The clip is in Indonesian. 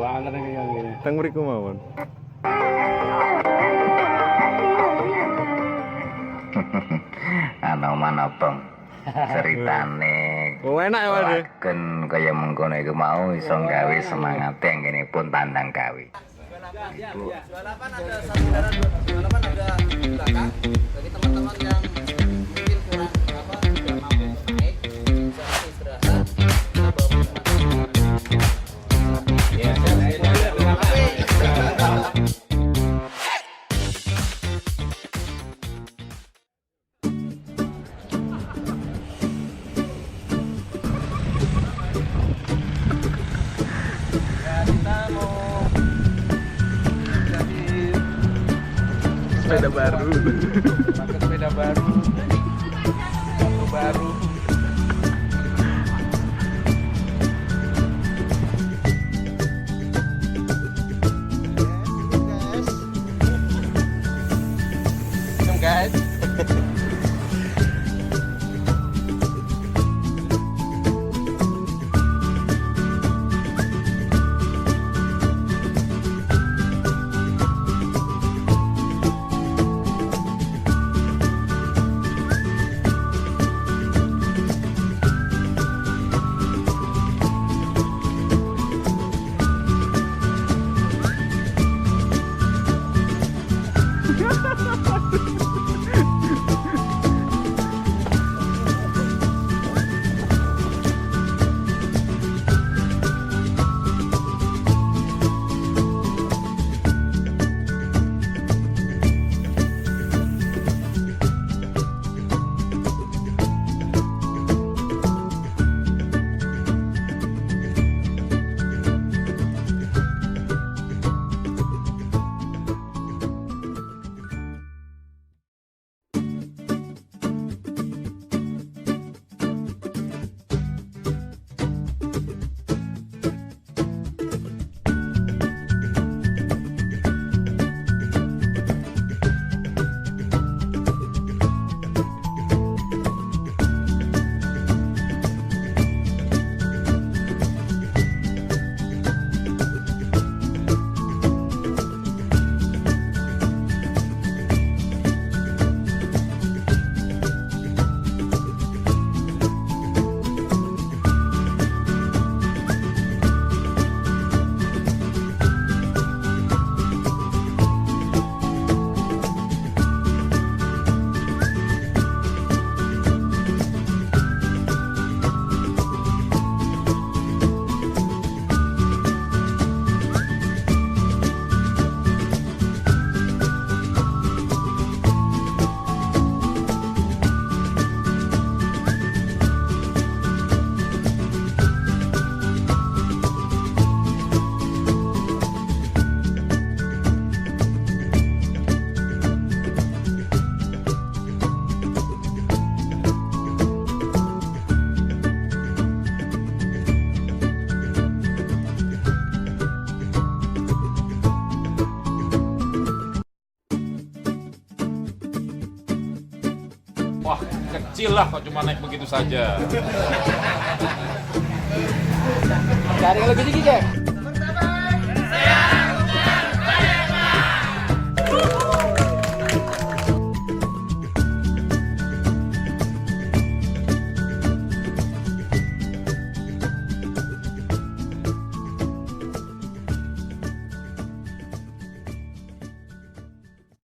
banget kayak gini. Teng mriku mawon. Ana mana bang ceritane Enak ya Mas. kan kaya mengkono iku mau iso gawe semangate ngene pun tandang gawe. Ibu. 28 ada satu darah, 28 ada belakang bagi teman-teman yang mungkin kurang tidak mampu naik bisa istirahat kita bawa teman-teman. Ya, Sepeda baru. pakai sepeda baru, motor baru. Guys. Wah, kecil lah kok cuma naik begitu saja. Cari yang lebih tinggi, Jack.